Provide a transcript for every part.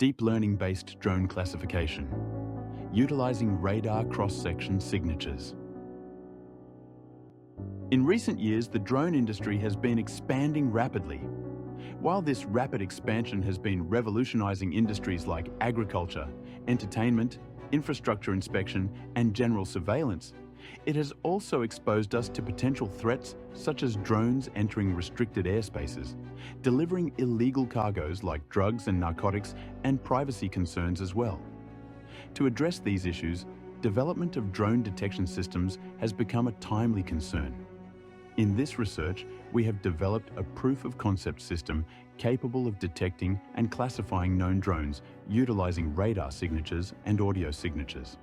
deep learning-based drone classification, utilizing radar cross-section signatures. In recent years, the drone industry has been expanding rapidly. While this rapid expansion has been revolutionizing industries like agriculture, entertainment, infrastructure inspection, and general surveillance, it has also exposed us to potential threats such as drones entering restricted airspaces, delivering illegal cargoes like drugs and narcotics, and privacy concerns as well. To address these issues, development of drone detection systems has become a timely concern. In this research, we have developed a proof-of-concept system capable of detecting and classifying known drones utilizing radar signatures and audio signatures.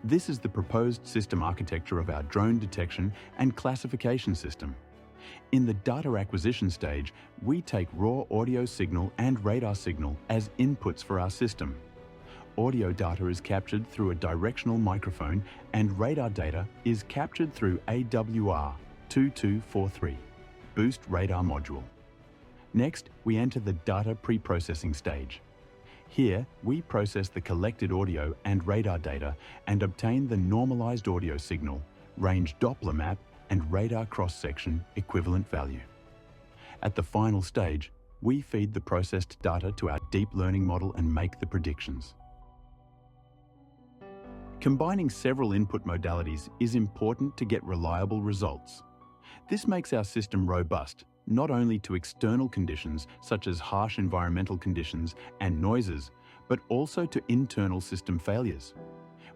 This is the proposed system architecture of our drone detection and classification system. In the data acquisition stage, we take raw audio signal and radar signal as inputs for our system. Audio data is captured through a directional microphone and radar data is captured through AWR 2243 Boost Radar Module. Next, we enter the data pre-processing stage. Here, we process the collected audio and radar data and obtain the normalized audio signal, range Doppler map, and radar cross-section equivalent value. At the final stage, we feed the processed data to our deep learning model and make the predictions. Combining several input modalities is important to get reliable results. This makes our system robust, not only to external conditions such as harsh environmental conditions and noises, but also to internal system failures.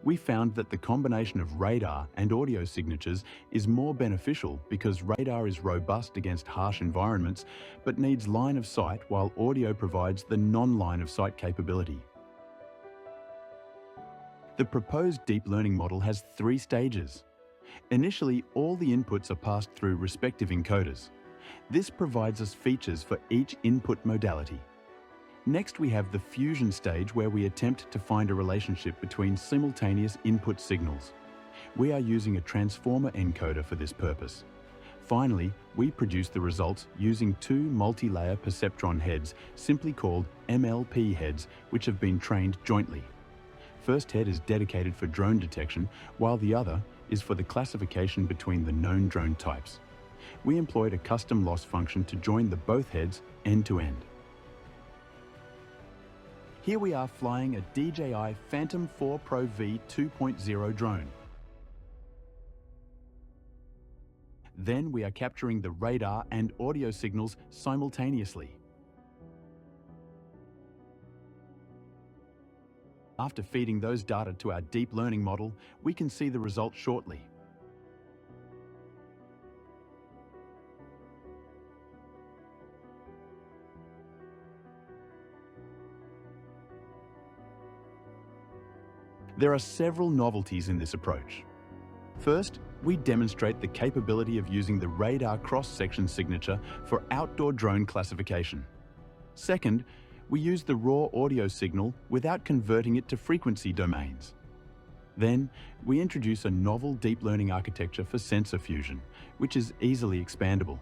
We found that the combination of radar and audio signatures is more beneficial because radar is robust against harsh environments but needs line of sight, while audio provides the non-line of sight capability. The proposed deep learning model has 3 stages. Initially, all the inputs are passed through respective encoders. This provides us features for each input modality. Next, we have the fusion stage, where we attempt to find a relationship between simultaneous input signals. We are using a transformer encoder for this purpose. Finally, we produce the results using 2 multi-layer perceptron heads, simply called MLP heads, which have been trained jointly. First head is dedicated for drone detection, while the other is for the classification between the known drone types. We employed a custom loss function to join the both heads end to end. Here we are flying a DJI Phantom 4 Pro V 2.0 drone. Then we are capturing the radar and audio signals simultaneously. After feeding those data to our deep learning model, we can see the results shortly. There are several novelties in this approach. First, we demonstrate the capability of using the radar cross-section signature for outdoor drone classification. Second, we use the raw audio signal without converting it to frequency domains. Then, we introduce a novel deep learning architecture for sensor fusion, which is easily expandable.